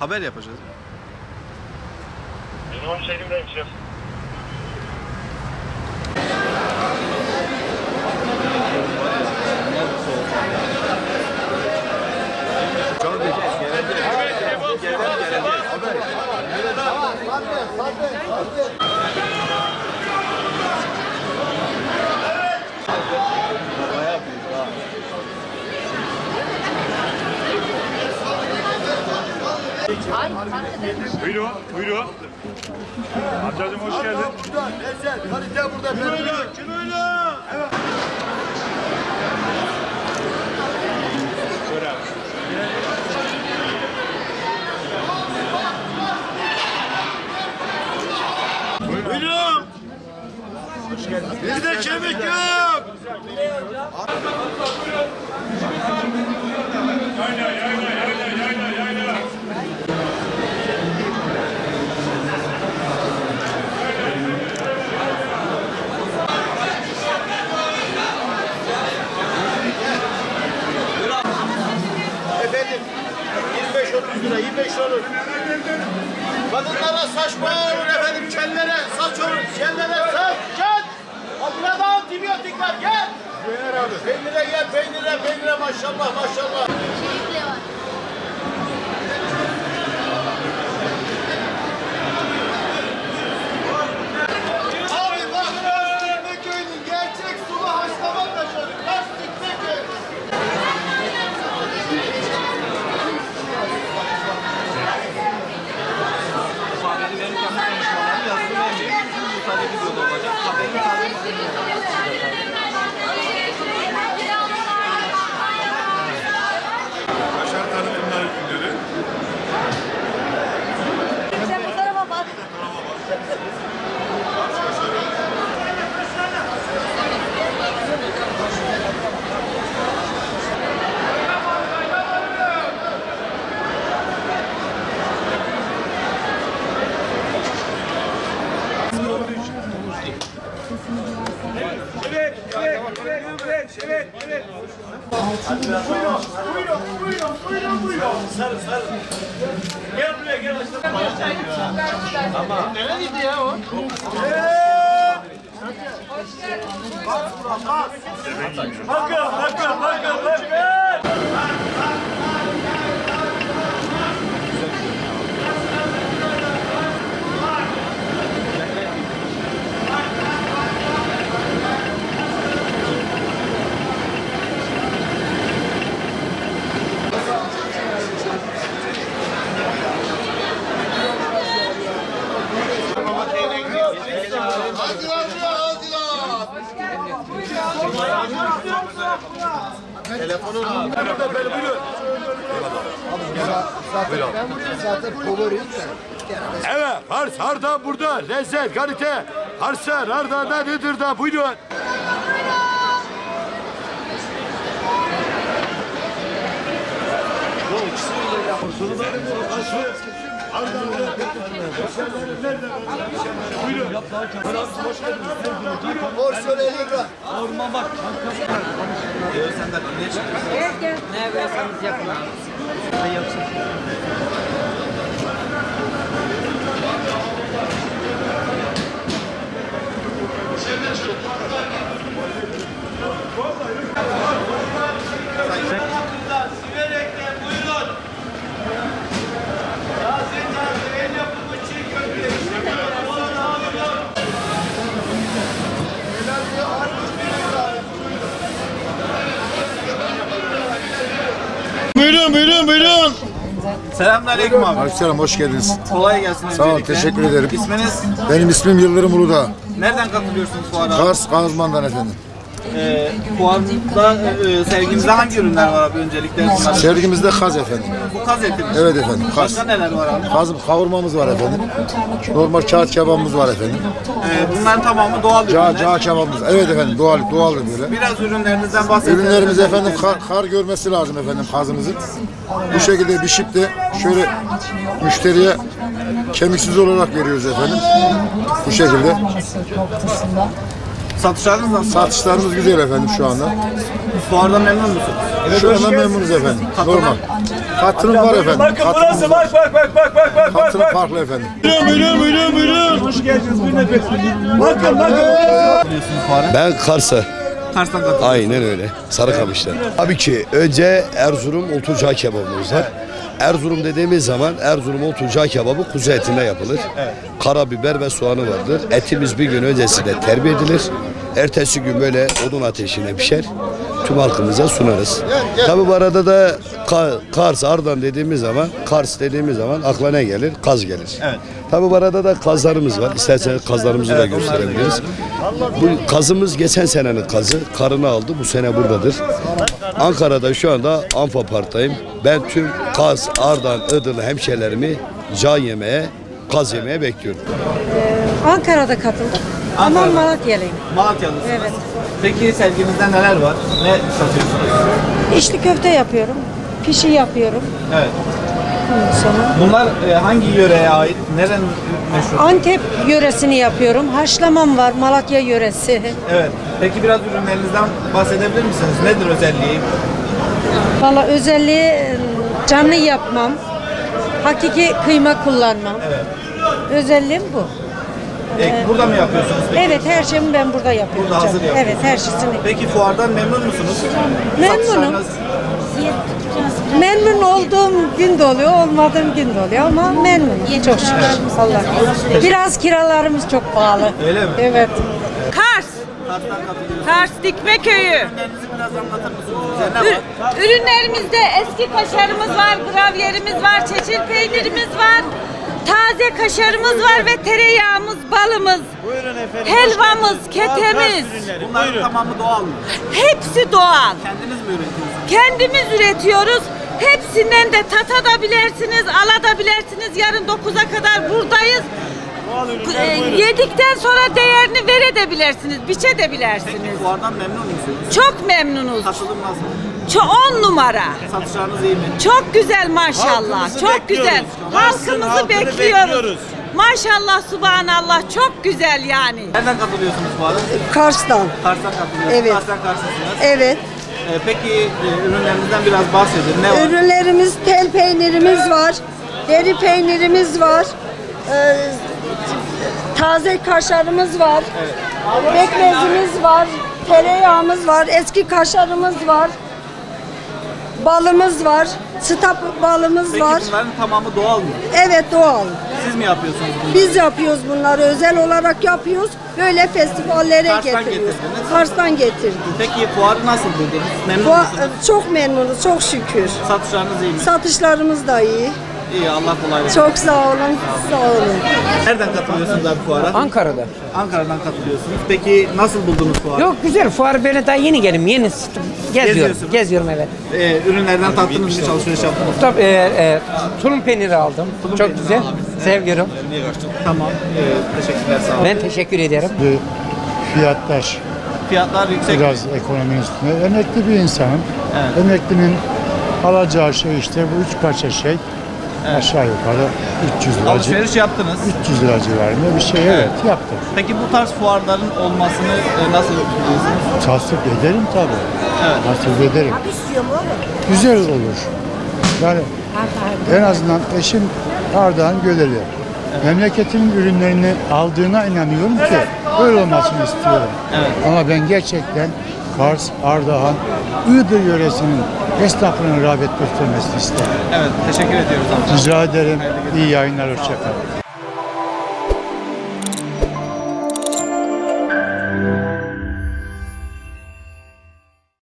Haber yapacağız. Benim 13 Eylül'deyim şef. Buyurun, buyurun. Amcacığım hoş geldin. Lezzet, kalite burada. Kiloyla. Evet. Buyurun. Hoş geldiniz. Bizde kemik yok. Yayla. Efendim 25-30 lira 25 olur. Kadınlara saç boya olur efendim, kellere saç olur, kellere saç, gel. Burada antibiyotik var, gel. Peynire gel, peynire maşallah. Abi bak, Köyü'nün gerçek sulu haşlama taşları, Köy. Haberi verirken bu konuşmaları yazılı vermeyin. Bu sadece videoda olacak. Haberin Kaşar tanıtımları günleri. Sen bu tarafa bak. Evet. Buyurun. Sarı. Gel buraya, gel aşağı. Ama nereydi ya o? Bakın. Telefonun Zaten favoriyim de. Evet, harda burada. Lezzet, kalite. Harsa, harda nedir da buyurun. Buyurun. Porsiyon 50 lira. Gel. Ne verirseniz yapın abi. Siverek'ten buyurun. Taze el yapımı çiğ köfte. Buyurun. Selamünaleyküm abi. Aleykümselam, hoş geldiniz. Kolay gelsin. Sağ olun, öncelikle. teşekkür ederim. İsminiz? Benim ismim Yıldırım Uludağ. Nereden katılıyorsunuz fuara? Kars, Kazman'dan efendim. Fuarda sergimizde hangi ürünler var abi öncelikle? Sergimizde kaz efendim. Bu kaz eti mi? Evet efendim, kaz. Başka neler var abi? Kaz kavurmamız var efendim. Normal kağıt kebabımız var efendim. Bunların tamamı doğal ürünler. Cağ kebabımız. Evet efendim, doğal böyle. Biraz ürünlerinizden bahsedelim. Ürünlerimiz efendim kar görmesi lazım efendim kazımızın. Bu şekilde pişip de şöyle müşteriye kemiksiz olarak veriyoruz efendim. Bu şekilde. Satışlarınız nasıl? Satışlarımız güzel efendim şu anda. Fuardan memnun musunuz? Şu anda memnunuz efendim. Normal. Katılım var efendim. Bakın burası bak. Katılım farklı efendim. Buyurun. Hoş geldiniz. Buyurun efendim. Bakın. Ben Kars'a. Kars'tan katılıyorsunuz. Aynen öyle. Sarıkamış'tan. Tabii ki önce Erzurum Oltuncay kebabımız var. Erzurum dediğimiz zaman Erzurum Oltuncay kebabı kuzu etinde yapılır. Karabiber ve soğanı vardır. Etimiz bir gün öncesinde terbiye edilir. Ertesi gün böyle odun ateşine pişer. Tüm halkımıza sunarız. Tabii bu arada da Kars, Ardahan dediğimiz zaman akla ne gelir? Kaz gelir. Evet. Tabii bu arada da kazlarımız var. İsterseniz kazlarımızı da gösterebiliriz. Bu kazımız geçen senenin kazı. Karını aldı. Bu sene buradadır. Ankara'da şu anda Anfa Park'tayım. Ben tüm Kaz, Ardahan, Iğdırlı hemşehrilerimi can yemeye, kaz yemeye bekliyorum. Ankara'da katıldım. Ama Ankara'da. Malatyalıyım. Malatyalısınız. Evet. Peki serginizde neler var? Ne satıyorsunuz? İçli köfte yapıyorum. Pişi yapıyorum. Evet. Ondan sonra Bunlar hangi yöreye ait? Nerenin meşhur? Antep yöresini yapıyorum. Haşlamam var Malatya yöresi. Evet. Peki biraz ürünlerinizden bahsedebilir misiniz? Nedir özelliği? Valla özelliği canlı yapmam. Hakiki kıyma kullanmam. Evet. Özelliğim bu. Burada mı yapıyorsunuz peki? Evet, her şeyimi ben burada yapıyorum. Burada hazır canım. yapıyorsunuz. Evet, her şeyini. Peki fuardan memnun musunuz? Memnunum. Satışlarınız- Memnun olduğum gün de oluyor, olmadığım gün de oluyor ama memnunum. Çok şükür. Allah. Biraz kiralarımız çok pahalı. Öyle mi? Evet. Kars, Kars'tan katılıyorsunuz. Kars Dikmeköy'ü. Ürünlerinizi biraz anlatır mısınız bize? Ne var? Ürünlerimizde eski kaşarımız var, gravyerimiz var, çeçil peynirimiz var. Taze kaşarımız var ve tereyağımız, balımız, Buyurun efendim. helvamız, ketemiz. Bunların tamamı doğal mı? Hepsi doğal. Kendiniz mi üretiyorsunuz? Kendimiz üretiyoruz. Hepsinden de tatabilirsiniz, alabilirsiniz. Yarın 9'a kadar buradayız. Yedikten sonra değerini verebilirsiniz, biçebilirsiniz. Peki fuardan memnun musunuz? Çok memnunuz. Katılım nasıl? Çok 10 numara. Satışlarınız iyi mi? Çok güzel maşallah. Halkımızı Çok bekliyoruz. güzel. Varsın, Halkımızı halkını bekliyoruz. bekliyoruz. Maşallah, subhanallah. Çok güzel yani. Nereden katılıyorsunuz fuara? Kars'tan. Kars'tan katılıyorsunuz. Evet. Kars'tan Kars'tasınız. Evet. Peki ürünlerinizden biraz bahsedin. Ne var? Ürünlerimiz tel peynirimiz var, deri peynirimiz var, taze kaşarımız var, pekmezimiz var, tereyağımız var, eski kaşarımız var, balımız var, stap balımız Peki var. bunların tamamı doğal mı? Evet, doğal. Siz mi yapıyorsunuz bunu? Biz yapıyoruz bunları, özel olarak yapıyoruz. Böyle festivallere Kars'tan getiriyoruz. getirdiniz. Kars'tan getirdik. Peki fuarı nasıl buldunuz? Memnun Bu, musunuz? çok memnunuz, çok şükür. Satışlarınız iyi mi? Satışlarımız da iyi. İyi, Allah kolaylık versin. Çok sağ olun, sağ olun. Nereden katılıyorsunuz abi fuara? Ankara'da. Ankara'dan katılıyorsunuz. Peki nasıl buldunuz fuarı? Yok güzel fuar böyle daha yeni geldim. Yeni geziyorum. Geziyorsunuz. Geziyorum evet. Ürünlerden tattınız mı, alışveriş yaptınız? Tabii tulum peyniri aldım. Tulum Çok peyniri güzel. Seviyorum. Tamam. Teşekkürler, sağ olun. Ben teşekkür ederim. Fiyatlar Fiyatlar yüksek. biraz ekonomi üstüne. Emekli bir insanım. Emeklinin alacağı şey işte bu üç parça şey. Aşağı yukarı 300 lira. Alışveriş yaptınız. 300 lira civarında bir şey evet yaptım. Peki bu tarz fuarların olmasını nasıl buluyorsunuz? Tasvip ederim tabii. Evet. Tasvip ederim. Güzel olur. Yani en azından eşim Ardahan Göleli. Memleketimin ürünlerini aldığına inanıyorum ki öyle olmasını istiyorum. Evet. Ama ben gerçekten Kars, Ardahan, Iğdır yöresinin esnafının rağbet göstermesini isterim. Evet, teşekkür ediyoruz amca. Rica ederim. İyi yayınlar, hoşça kalın.